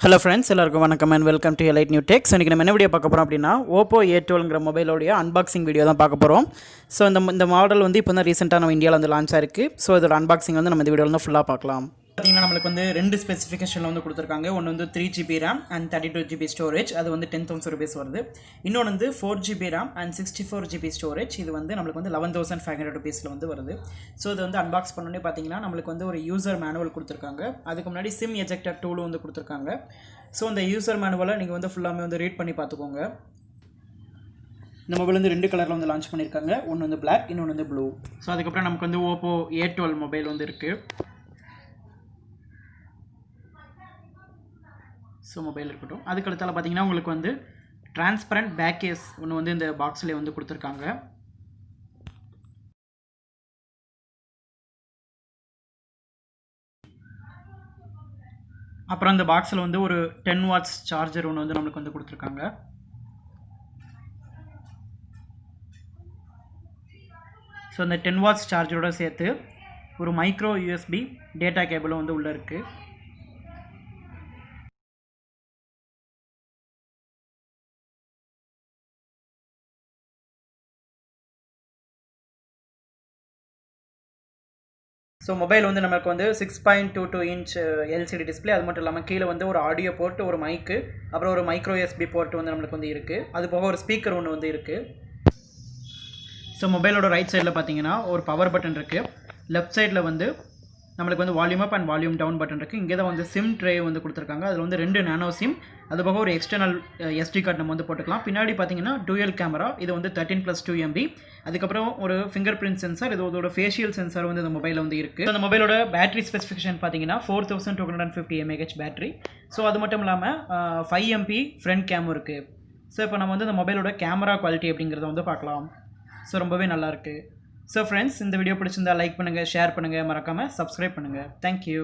Hello friends, எல்லாருக்கும் வணக்கம் and welcome to Elite New Tech. இன்னைக்கு நம்ம என்ன வீடியோ பார்க்க போறோம் அப்படினா Oppo A12ங்கற மொபைலோட அன்பாக்சிங் வீடியோ தான் பார்க்க போறோம். சோ இந்த மாடல் வந்து இப்போ தான் ரீசன்ட்டா நம்ம இந்தியால வந்து லான்ச் ஆயிருக்கு. சோ இதோட அன்பாக்சிங் வந்து நம்ம இந்த வீடியோல வந்து ஃபுல்லா பார்க்கலாம். பாத்தீங்கன்னா நமக்கு வந்து ரெண்டு ஸ்பெசிஃபிகேஷன்ல வந்து கொடுத்திருக்காங்க. ஒன்னு வந்து 3GB RAM and 32GB storage. அது வந்து 10000 rupees வருது. இன்னொன்னு வந்து 4GB RAM and 64GB storage. இது வந்து நமக்கு வந்து 11500 rupeesல வந்து வருது. சோ இது வந்து அன்பாக்ஸ் பண்ணனே பாத்தீங்கன்னா நமக்கு வந்து ஒரு யூசர் மேனுவல் கொடுத்திருக்காங்க. அதுக்கு முன்னாடி SIM எஜெக்டர் டூல் வந்து கொடுத்திருக்காங்க. ஸோ இந்த யூசர் மேனுவலை நீங்கள் வந்து ஃபுல்லாமே வந்து ரீட் பண்ணி பார்த்துக்கோங்க. இந்த மொபைல் வந்து ரெண்டு கலரில் வந்து லான்ச் பண்ணியிருக்காங்க. ஒன்று வந்து பிளாக், இன்னொன்று வந்து ப்ளூ. ஸோ அதுக்கப்புறம் நமக்கு வந்து Oppo A12 மொபைல் வந்து இருக்குது. ஸோ மொபைல் இருக்கட்டும். அதுக்கடுத்தால பார்த்தீங்கன்னா உங்களுக்கு வந்து டிரான்ஸ்பரண்ட் பேக் கேஸ் ஒன்று வந்து இந்த பாக்ஸ்லேயே வந்து கொடுத்துருக்காங்க. அப்புறம் இந்த பாக்ஸில் வந்து ஒரு 10 watts சார்ஜர் ஒன்று வந்து நம்மளுக்கு வந்து கொடுத்துருக்காங்க. ஸோ இந்த 10 watts சார்ஜரோட சேர்த்து ஒரு மைக்ரோ USB டேட்டா கேபிளும் வந்து உள்ளே இருக்குது. ஸோ மொபைல் வந்து நமக்கு வந்து 6.22 inch LCD டிஸ்பிளே. அது மட்டும் இல்லாமல் கீழே வந்து ஒரு ஆடியோ போர்ட், ஒரு மைக்கு, அப்புறம் ஒரு மைக்ரோ USB போர்ட் வந்து நம்மளுக்கு வந்து இருக்குது. அது போக ஒரு ஸ்பீக்கர் ஒன்று வந்து இருக்குது. ஸோ மொபைலோட ரைட் சைடில் பார்த்தீங்கன்னா ஒரு பவர் பட்டன் இருக்குது. லெஃப்ட் சைடில் வந்து நம்மளுக்கு வந்து volume up and volume down button இருக்குது. இங்கே தான் வந்து சிம் ட்ரே வந்து கொடுத்துருக்காங்க. அதில் வந்து 2 நானோ சிம், அது போக ஒரு எக்ஸ்டர்னல் SD கார்டு நம்ம வந்து போட்டுக்கலாம். பின்னாடி பார்த்தீங்கன்னா டூயல் கேமரா, இது வந்து 13+2 MB. அதுக்கப்புறம் ஒரு ஃபிங்கர் பிரிண்ட் சென்சார், இதோட ஃபேஷியல் சென்சார் வந்து இந்த மொபைலில் வந்து இருக்குது. அந்த மொபைலோட பேட்டரி ஸ்பெசிஃபிகேஷன் பார்த்தீங்கன்னா 4250 mAh பேட்டரி. ஸோ அது மட்டும் இல்லாமல் 5 MP ஃப்ரண்ட் கேமும் இருக்குது. ஸோ இப்போ நம்ம வந்து இந்த மொபைலோட கேமரா குவாலிட்டி அப்படிங்கிறத வந்து பார்க்கலாம். ஸோ ரொம்பவே நல்லாயிருக்கு. ஸோ ஃப்ரெண்ட்ஸ், இந்த வீடியோ பிடிச்சிருந்தா லைக் பண்ணுங்கள், ஷேர் பண்ணுங்கள், மறக்காமல் சப்ஸ்கிரைப் பண்ணுங்கள். தேங்க்யூ.